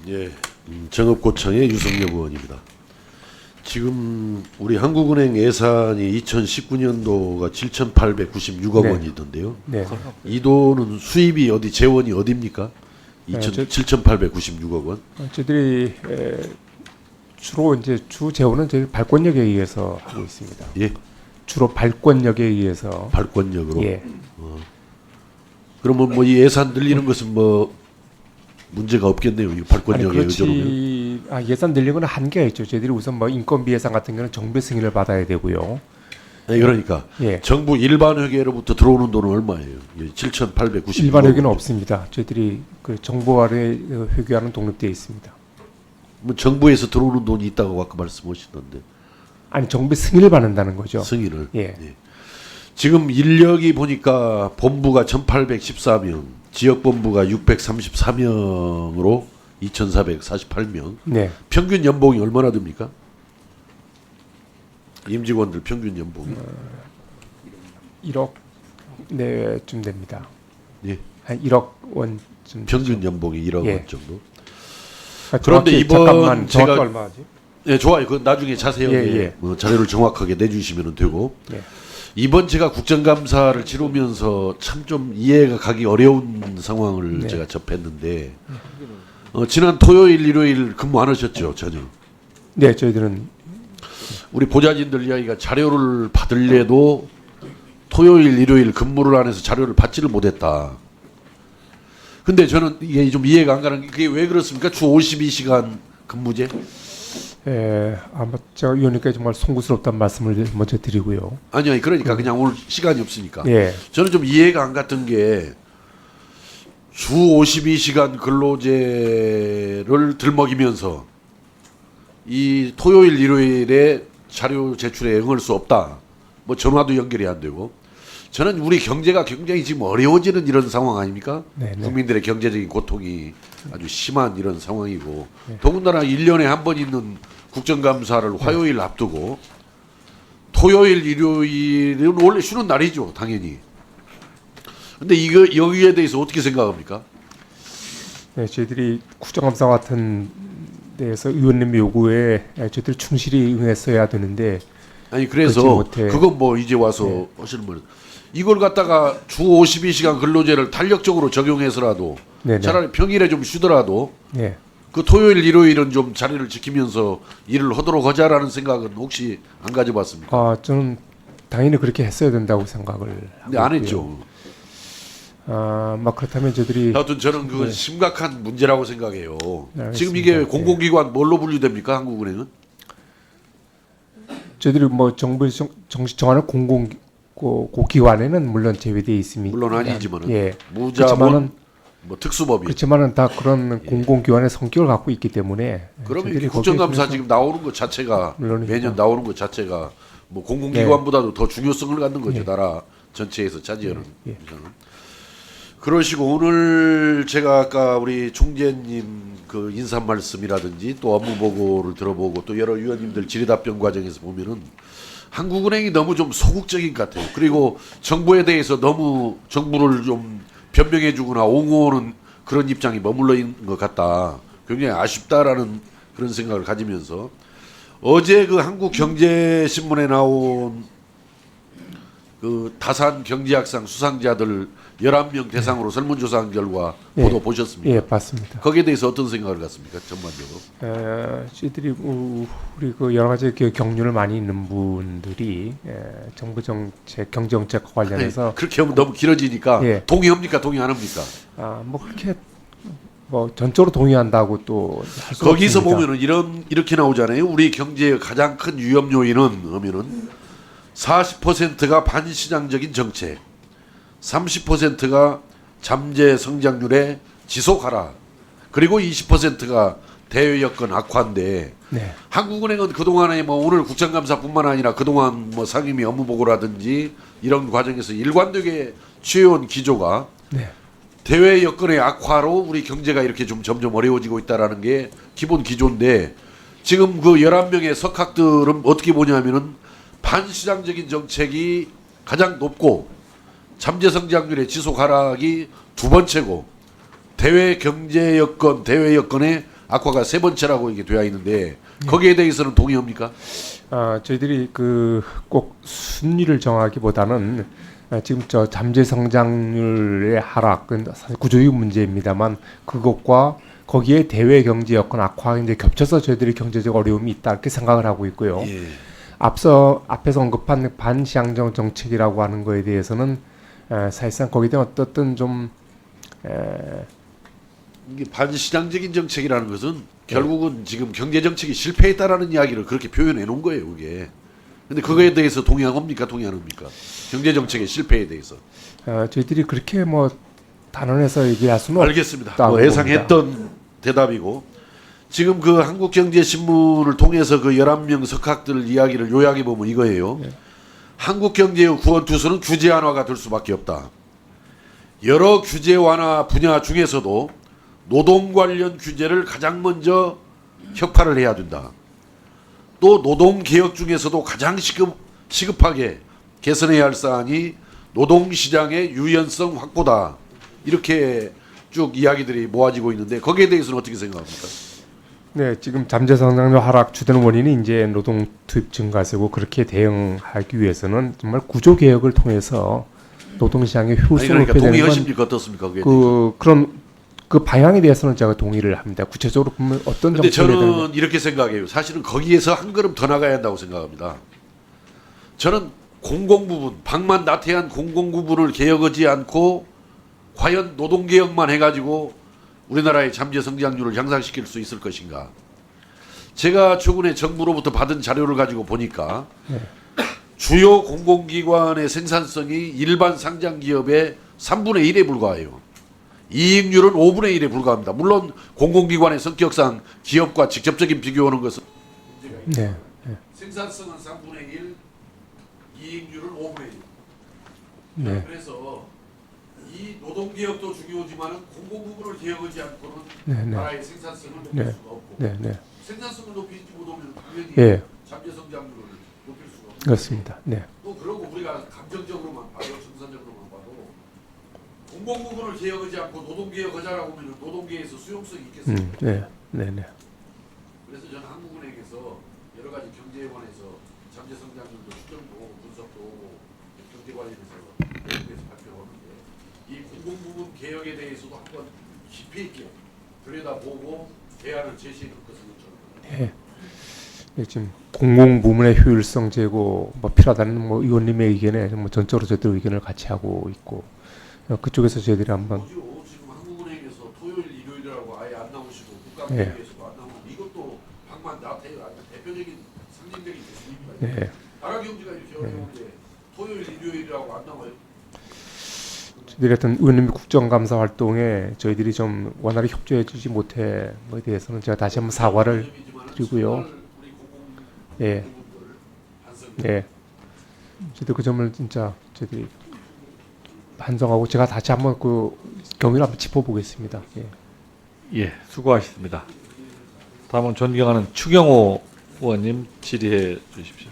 예, 정읍고창의 유성엽 의원입니다. 지금 우리 한국은행 예산이 2019년도가 7,896억 네. 원이던데요. 네. 이 돈은 수입이 어디 재원이 어디입니까? 네, 7,896억 원. 저희들이 주로 이제 주 재원은 저희 발권력에 의해서 하고 있습니다. 예, 주로 발권력에 의해서. 발권력으로. 예. 그러면 뭐 이 예산 늘리는 것은 뭐 문제가 없겠네요. 이 아니 발권력에 의존하면. 그렇지. 예산 늘리는 건 한계가 있죠. 저희들이 우선 뭐 인건비 예산 같은 경우는 정부의 승인을 받아야 되고요. 아니, 그러니까 예. 정부 일반 회계로부터 들어오는 돈은 얼마예요? 7,896억. 일반 회계는 없습니다. 저희들이 그 정부와의 회계와는 독립되어 있습니다. 뭐 정부에서 들어오는 돈이 있다고 아까 말씀하시던데. 아니 정부의 승인을 받는다는 거죠. 승인을. 예. 지금 인력이 보니까 본부가 1,814명, 지역본부가 634명으로 2,448명. 네. 평균 연봉이 얼마나 됩니까? 임직원들 평균 연봉이. 1억 내쯤 됩니다. 예. 한 1억 원쯤. 평균 연봉이 1억 예. 원 정도. 그런데 이번 잠깐만 정확히 제가- 얼마지? 네, 좋아요. 그 나중에 자세하게 예. 자료를 정확하게 내주시면 되고. 예. 이번 제가 국정감사를 치르면서 참 좀 이해가 가기 어려운 상황을 네. 제가 접했는데 지난 토요일, 일요일 근무 안 하셨죠, 전혀? 네, 저희들은 우리 보좌진들 이야기가 자료를 받을래도 토요일, 일요일 근무를 안 해서 자료를 받지를 못했다. 근데 저는 이게 좀 이해가 안 가는 게 그게 왜 그렇습니까? 주 52시간 근무제? 아마 제가 위원님께 정말 송구스럽다는 말씀을 먼저 드리고요. 아니요, 그러니까 그냥 오늘 시간이 없으니까. 예, 저는 좀 이해가 안 갔던 게 주 52시간 근로제를 들먹이면서 이 토요일, 일요일에 자료 제출에 응할 수 없다. 뭐 전화도 연결이 안 되고. 저는 우리 경제가 굉장히 지금 어려워지는 이런 상황 아닙니까? 네, 네. 국민들의 경제적인 고통이 아주 심한 이런 상황이고 더군다나 1년에 한 번 있는 국정감사를 화요일 앞두고 토요일, 일요일은 원래 쉬는 날이죠, 당연히. 근데 이거 여기에 대해서 어떻게 생각합니까? 네, 저희들이 국정감사 같은 데에서 의원님 요구에 저희들이 충실히 응했어야 되는데 아니 그렇지 그래서 못해. 그건 뭐 이제 와서 하시는 분 이걸 갖다가 주 52시간 근로제를 탄력적으로 적용해서라도 네네. 차라리 평일에 좀 쉬더라도 네, 그 토요일, 일요일은 좀 자리를 지키면서 일을 하도록 하자라는 생각은 혹시 안 가져봤습니까? 저는 당연히 그렇게 했어야 된다고 생각을 근데 하고 안 있고요. 했죠. 막 그렇다면 저희들이 하여튼 저는 그건 심각한 문제라고 생각해요. 네, 지금 알겠습니다. 이게 공공기관 뭘로 분류됩니까? 한국은행은? 저희들이 뭐 정부에서 정식 정하는 공공기관에는 물론 제외되어 있습니다. 물론 아니지만은 예. 무자본 그렇지만은 뭐 특수법인. 그렇지만은 다 그런 공공기관의 성격을 갖고 있기 때문에 그러면 저희들이 이게 국정감사 거기에 지금 나오는 것 자체가 물론이죠. 매년 나오는 것 자체가 뭐 공공기관보다도 더 중요성을 갖는 거죠. 네. 나라 전체에서 차지하는. 예. 그러시고 오늘 제가 아까 우리 총재님 그 인사 말씀이라든지 또 업무 보고를 들어보고 또 여러 위원님들 질의답변 과정에서 보면은 한국은행이 너무 좀 소극적인 것 같아요. 그리고 정부에 대해서 너무 정부를 좀 변명해주거나 옹호하는 그런 입장이 머물러 있는 것 같다. 굉장히 아쉽다라는 그런 생각을 가지면서 어제 그 한국경제신문에 나온 그 다산 경제학상 수상자들 11명 대상으로 설문조사한 결과 예. 보도 보셨습니까? 예, 봤습니다. 거기에 대해서 어떤 생각을 갖습니까? 전반적으로. 저희들이 우리 그 여러 가지 그 경륜을 많이 있는 분들이 정부 정책, 경제 정책과 관련해서 아니, 그렇게 하면 너무 길어지니까 예. 동의합니까? 동의 안 합니까? 뭐 그렇게 뭐 전적으로 동의한다고 또 할 수 거기서 없습니다. 보면은 이렇게 나오잖아요. 우리 경제의 가장 큰 위험 요인은 하면은 40%가 반시장적인 정책, 30%가 잠재 성장률의 지속 하락, 그리고 20%가 대외 여건 악화인데 네. 한국은행은 그동안에 뭐 오늘 국정감사뿐만 아니라 그동안 뭐 상임위 업무 보고라든지 이런 과정에서 일관되게 취해온 기조가 네. 대외 여건의 악화로 우리 경제가 이렇게 좀 점점 어려워지고 있다라는 게 기본 기조인데 지금 그 11명의 석학들은 어떻게 보냐면은 반시장적인 정책이 가장 높고 잠재 성장률의 지속 하락이 두 번째고 대외 경제 여건, 대외 여건의 악화가 세 번째라고 이게 되어 있는데 거기에 대해서는 동의합니까? 저희들이 그 꼭 순위를 정하기보다는 지금 저 잠재 성장률의 하락은 사실 구조적 문제입니다만 그것과 거기에 대외 경제 여건 악화가 이제 겹쳐서 저희들이 경제적 어려움이 있다 이렇게 생각을 하고 있고요. 예. 앞서 언급한 반시장적 정책이라고 하는 거에 대해서는 사실상 거기에 대한 어떤 좀 이게 반시장적인 정책이라는 것은 결국은 지금 경제 정책이 실패했다라는 이야기를 그렇게 표현해 놓은 거예요, 그게. 근데 그거에 대해서 동의합니까? 동의 안 합니까? 경제 정책의 실패에 대해서. 저희들이 그렇게 뭐 단언해서 얘기할 수는 알겠습니다. 없다고 뭐 예상했던 대답이고 지금 그 한국경제신문을 통해서 그 11명 석학들 이야기를 요약해 보면 이거예요. 한국경제의 구원 투수는 규제 완화가 될 수밖에 없다. 여러 규제 완화 분야 중에서도 노동 관련 규제를 가장 먼저 혁파를 해야 된다. 또 노동 개혁 중에서도 가장 시급하게 개선해야 할 사안이 노동 시장의 유연성 확보다. 이렇게 쭉 이야기들이 모아지고 있는데 거기에 대해서는 어떻게 생각합니까? 네, 지금 잠재 성장률 하락 주된 원인이 이제 노동 투입 증가세고 그렇게 대응하기 위해서는 정말 구조 개혁을 통해서 노동 시장의 아니, 효율성을 그러니까 높여야 되는 동의하십니까? 어떻습니까? 그게 그런 그 방향에 대해서는 제가 동의를 합니다. 구체적으로 보면 어떤 근데 정책에 대한 저는 이렇게 생각해요. 사실은 거기에서 한 걸음 더 나가야 한다고 생각합니다. 저는 공공부문, 방만 나태한 공공부문을 개혁하지 않고 과연 노동개혁만 해가지고 우리나라의 잠재성장률을 향상시킬 수 있을 것인가. 제가 최근에 정부로부터 받은 자료를 가지고 보니까 주요 공공기관의 생산성이 일반 상장기업의 3분의 1에 불과해요. 이익률은 5분의 1에 불과합니다. 물론 공공기관의 성격상 기업과 직접적인 비교하는 것은 네. 생산성은 3분의 1, 이익률은 5분의 1. 네. 그래서 이 노동개혁도 중요하지만 공공부문을 개혁하지 않고는 네, 네. 나라의 생산성을 높일 네. 수가 없고 네, 네. 생산성을 높이지 못하면 당연히 예. 잠재성장률을 높일 수가 없고 그렇습니다. 네. 또 그러고 우리가 감정적으로만 봐도 정산적으로만 봐도 공공부문을 개혁하지 않고 노동개혁하자라고 하면 노동계에서 수용성이 있겠습니까? 네. 네, 네. 그래서 저는 한국은행에서 여러 가지 경제에 관해서 잠재성장률도 추정도 오고 분석도 오고 경제 관련해서 내부에서 발표하는데 이 공공부문 개혁에 대해서도 한번 깊이 있게 들여다보고 대안을 제시해 줄 것을 저는 네. 네, 지금 공공부문의 효율성 제고 뭐 필요하다는 뭐 의원님의 의견에 뭐 전적으로 저희들 의견을 같이 하고 있고 그쪽에서 저희들이 한번 뭐죠? 지금 한국은행에서 토요일 일요일이라고 아예 안 나오시고 네. 국가은행에서도 안 나오고 이것도 방만 나태해요. 대표적인 상징적인 모습입니다. 네. 나라 경제가 이렇게 어려운데 토요일 일요일이라고 안 나와요. 저희들이 어떤 의원님 국정감사 활동에 저희들이 좀 원활히 협조해주지 못해 뭐에 대해서는 제가 다시 한번 사과를 드리고요. 예, 예. 저희들 그 점을 진짜 저희들이 반성하고 제가 다시 한번 그 경위를 한번 짚어보겠습니다. 예. 예, 수고하셨습니다. 다음은 존경하는 추경호 의원님 질의해 주십시오.